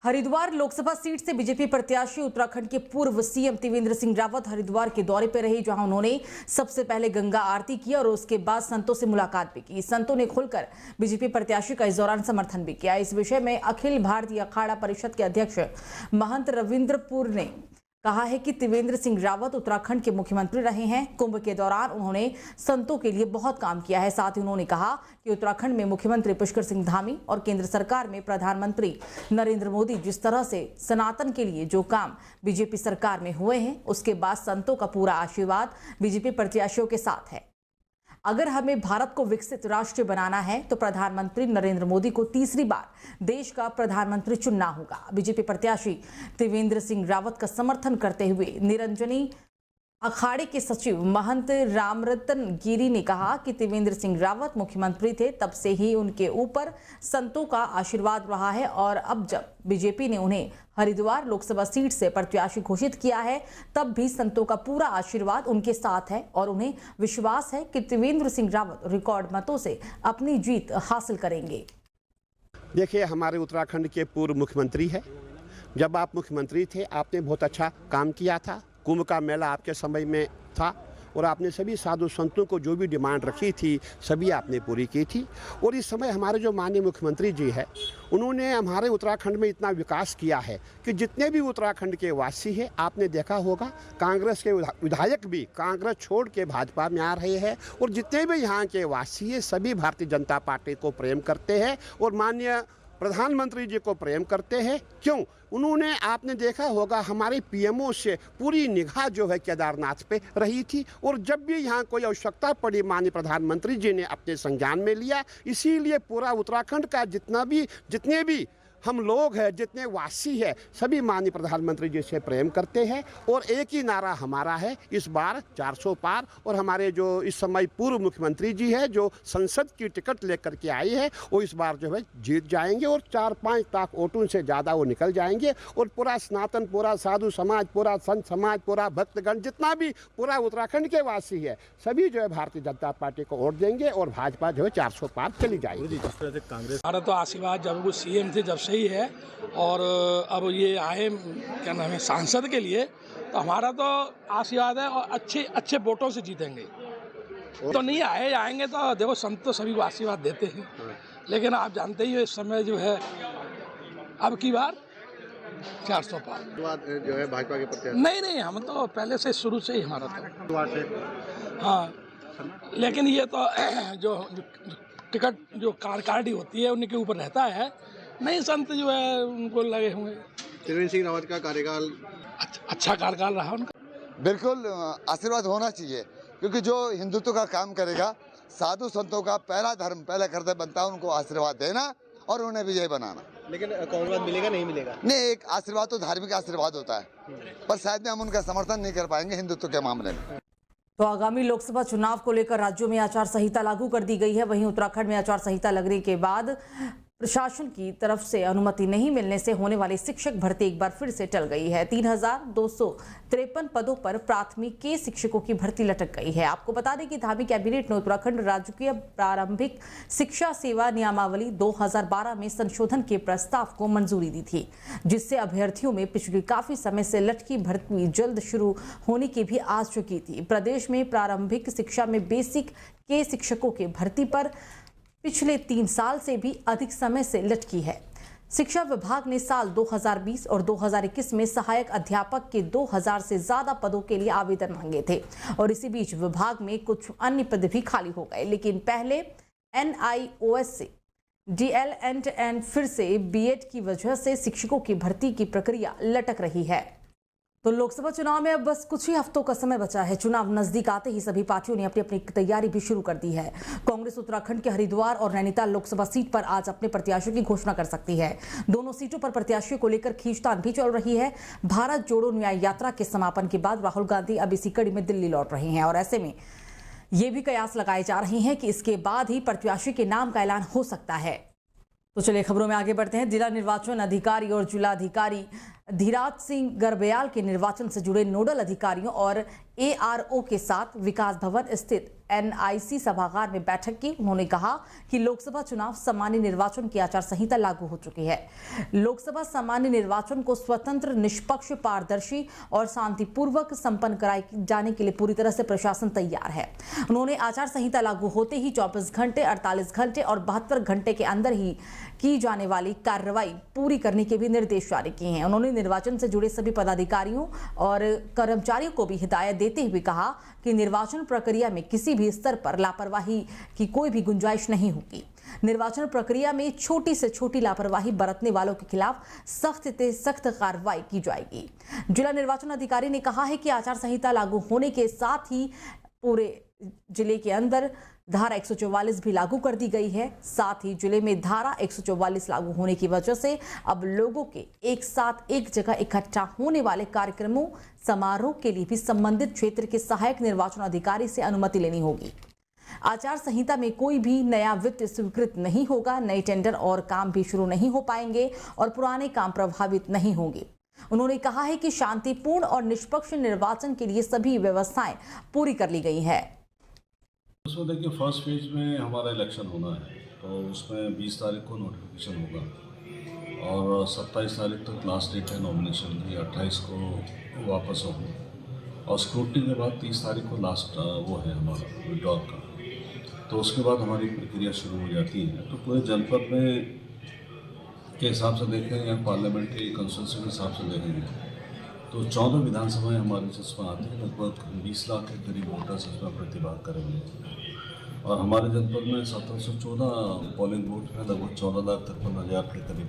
Haridwar Lok Sabha seat से BJP प्रत्याशी उत्तराखंड के पूर्व सीएम त्रिवेंद्र सिंह रावत हरिद्वार के दौरे पर रहे, जहां उन्होंने सबसे पहले गंगा आरती की और उसके बाद संतों से मुलाकात भी की। संतों ने खुलकर बीजेपी प्रत्याशी का इस दौरान समर्थन भी किया। इस विषय में अखिल भारतीय अखाड़ा परिषद के अध्यक्ष महंत रविंद्रपुर ने कहा है कि त्रिवेंद्र सिंह रावत उत्तराखंड के मुख्यमंत्री रहे हैं। कुंभ के दौरान उन्होंने संतों के लिए बहुत काम किया है। साथ ही उन्होंने कहा कि उत्तराखंड में मुख्यमंत्री पुष्कर सिंह धामी और केंद्र सरकार में प्रधानमंत्री नरेंद्र मोदी जिस तरह से सनातन के लिए जो काम बीजेपी सरकार में हुए हैं, उसके बाद संतों का पूरा आशीर्वाद बीजेपी प्रत्याशियों के साथ है। अगर हमें भारत को विकसित राष्ट्र बनाना है तो प्रधानमंत्री नरेंद्र मोदी को तीसरी बार देश का प्रधानमंत्री चुनना होगा। बीजेपी प्रत्याशी त्रिवेंद्र सिंह रावत का समर्थन करते हुए निरंजनी अखाड़े के सचिव महंत रामरतन गिरी ने कहा कि त्रिवेंद्र सिंह रावत मुख्यमंत्री थे, तब से ही उनके ऊपर संतों का आशीर्वाद रहा है और अब जब बीजेपी ने उन्हें हरिद्वार लोकसभा सीट से प्रत्याशी घोषित किया है, तब भी संतों का पूरा आशीर्वाद उनके साथ है और उन्हें विश्वास है कि त्रिवेंद्र सिंह रावत रिकॉर्ड मतों से अपनी जीत हासिल करेंगे। देखिए, हमारे उत्तराखंड के पूर्व मुख्यमंत्री है। जब आप मुख्यमंत्री थे, आपने बहुत अच्छा काम किया था। कुंभ का मेला आपके समय में था और आपने सभी साधु संतों को जो भी डिमांड रखी थी, सभी आपने पूरी की थी। और इस समय हमारे जो माननीय मुख्यमंत्री जी है, उन्होंने हमारे उत्तराखंड में इतना विकास किया है कि जितने भी उत्तराखंड के वासी हैं, आपने देखा होगा कांग्रेस के विधायक भी कांग्रेस छोड़ के भाजपा में आ रहे हैं और जितने भी यहाँ के वासी हैं, सभी भारतीय जनता पार्टी को प्रेम करते हैं और माननीय प्रधानमंत्री जी को प्रेम करते हैं। क्यों? उन्होंने, आपने देखा होगा, हमारे पीएमओ से पूरी निगाह जो है केदारनाथ पे रही थी और जब भी यहाँ कोई आवश्यकता पड़ी, माननीय प्रधानमंत्री जी ने अपने संज्ञान में लिया। इसीलिए पूरा उत्तराखंड का जितने भी हम लोग हैं, जितने वासी हैं, सभी माननीय प्रधानमंत्री जी से प्रेम करते हैं और एक ही नारा हमारा है, इस बार 400 पार। और हमारे जो इस समय पूर्व मुख्यमंत्री जी है, जो संसद की टिकट लेकर के आए हैं, वो इस बार जो है जीत जाएंगे और 4-5 लाख वोटों से ज़्यादा वो निकल जाएंगे और पूरा सनातन, पूरा साधु समाज, पूरा संत समाज, पूरा भक्तगण, जितना भी पूरा उत्तराखंड के वासी है, सभी जो है भारतीय जनता पार्टी को वोट देंगे और भाजपा जो है 400 पार चली जाएगी। कांग्रेस हमारा तो आशीर्वाद जब वो सीएम थे, जब से ही है और अब ये आए, क्या नाम है, सांसद के लिए, तो हमारा तो आशीर्वाद है और अच्छे वोटों से जीतेंगे। तो नहीं आएंगे तो देखो, संत तो सभी को आशीर्वाद देते हैं, लेकिन आप जानते ही हो इस समय जो है अब की बार 400 पार जो है भाजपा के प्रत्याशी। नहीं, हम तो पहले से शुरू से ही हमारा तो हाँ, लेकिन ये तो जो टिकट जो कार्ड होती है उन्हीं के ऊपर रहता है। नहीं, संत जो है उनको लगे हुए। त्रिवेंद्र सिंह रावत का कार्यकाल अच्छा कार्यकाल रहा उनका। बिल्कुल आशीर्वाद होना चाहिए, क्योंकि जो हिंदुत्व का काम करेगा, साधु संतों का पहला धर्म, पहला कर्तव्य बनता है उनको आशीर्वाद देना और उन्हें विजय बनाना। लेकिन आशीर्वाद मिलेगा नहीं मिलेगा? नहीं, एक आशीर्वाद तो धार्मिक आशीर्वाद होता है, पर शायद हम उनका समर्थन नहीं कर पाएंगे हिंदुत्व के मामले में। तो आगामी लोकसभा चुनाव को लेकर राज्यों में आचार संहिता लागू कर दी गई है। वहीं उत्तराखंड में आचार संहिता लगने के बाद प्रशासन की तरफ से अनुमति नहीं मिलने से होने वाली शिक्षक भर्ती एक बार फिर से टल गई है। 3253 पदों पर प्राथमिक के शिक्षकों की भर्ती लटक गई है। आपको बता दें कि धामी कैबिनेट ने उत्तराखंड राजकीय प्रारंभिक शिक्षा सेवा नियमावली 2012 में संशोधन के प्रस्ताव को मंजूरी दी थी, जिससे अभ्यर्थियों में पिछले काफी समय से लटकी भर्ती जल्द शुरू होने की भी आस चुकी थी। प्रदेश में प्रारंभिक शिक्षा में बेसिक के शिक्षकों की भर्ती पर पिछले 3 साल से भी अधिक समय से लटकी है। शिक्षा विभाग ने साल 2020 और 2021 में सहायक अध्यापक के 2000 से ज्यादा पदों के लिए आवेदन मांगे थे और इसी बीच विभाग में कुछ अन्य पद भी खाली हो गए। लेकिन पहले NIOS से DL एंड फिर से BEd की वजह से शिक्षकों की भर्ती की प्रक्रिया लटक रही है। तो लोकसभा चुनाव में अब बस कुछ ही हफ्तों का समय बचा है। चुनाव नजदीक आते ही सभी पार्टियों ने अपनी अपनी तैयारी भी शुरू कर दी है। कांग्रेस उत्तराखंड के हरिद्वार और नैनीताल लोकसभा सीट पर आज अपने प्रत्याशियों की घोषणा कर सकती है। दोनों सीटों पर प्रत्याशियों को लेकर खींचतान भी चल रही है। भारत जोड़ो न्याय यात्रा के समापन के बाद राहुल गांधी अब इसी कड़ी में दिल्ली लौट रहे हैं और ऐसे में ये भी कयास लगाए जा रहे हैं कि इसके बाद ही प्रत्याशी के नाम का ऐलान हो सकता है। तो चलिए खबरों में आगे बढ़ते हैं। जिला निर्वाचन अधिकारी और जिलाधिकारी धीराज सिंह गर्ब्याल के निर्वाचन से जुड़े नोडल अधिकारियों और ARO के साथ विकास भवन स्थित NIC सभागार में बैठक की। उन्होंने कहा कि लोकसभा चुनाव सामान्य निर्वाचन की आचार संहिता लागू हो चुकी है। लोकसभा सामान्य निर्वाचन को स्वतंत्र, निष्पक्ष, पारदर्शी और शांतिपूर्वक संपन्न कराए जाने के लिए पूरी तरह से प्रशासन तैयार है। उन्होंने आचार संहिता लागू होते ही 24 घंटे, 48 घंटे और 72 घंटे के अंदर ही की जाने वाली कार्रवाई पूरी करने के भी निर्देश जारी किए हैं। उन्होंने निर्वाचन से जुड़े सभी पदाधिकारियों और कर्मचारियों को भी हिदायत देते हुए कहा कि निर्वाचन प्रक्रिया में किसी भी स्तर पर लापरवाही की कोई भी गुंजाइश नहीं होगी। निर्वाचन प्रक्रिया में छोटी से छोटी लापरवाही बरतने वालों के खिलाफ सख्त से सख्त कार्रवाई की जाएगी। जिला निर्वाचन अधिकारी ने कहा है कि आचार संहिता लागू होने के साथ ही पूरे जिले के अंदर धारा 144 भी लागू कर दी गई है। साथ ही जिले में धारा 144 लागू होने की वजह से अब लोगों के एक साथ एक जगह इकट्ठा होने वाले कार्यक्रमों, समारोह के लिए भी संबंधित क्षेत्र के सहायक निर्वाचन अधिकारी से अनुमति लेनी होगी। आचार संहिता में कोई भी नया वित्त स्वीकृत नहीं होगा। नए टेंडर और काम भी शुरू नहीं हो पाएंगे और पुराने काम प्रभावित नहीं होंगे। उन्होंने कहा है कि शांतिपूर्ण और निष्पक्ष निर्वाचन के लिए सभी व्यवस्थाएं पूरी कर ली गई है। उसमें देखिए फर्स्ट फेज में हमारा इलेक्शन होना है, तो उसमें 20 तारीख को नोटिफिकेशन होगा और 27 तारीख तक लास्ट डेट है नॉमिनेशन की। 28 को वापस होगा और स्क्रूटनी के बाद 30 तारीख को लास्ट वो है हमारा विड्रॉल का। तो उसके बाद हमारी प्रक्रिया शुरू हो जाती है। तो पूरे जनपद में के हिसाब से देखें या पार्लियामेंट्री कंस्टिट्यूंसी के हिसाब से देखेंगे तो 14 विधानसभाएं हमारे जिसमें आती हैं। लगभग 20 लाख के करीब वोटर्स इसमें प्रतिभाग करेंगे और हमारे जनपद में 1714 पोलिंग बूथ में लगभग 14,53,000 के करीब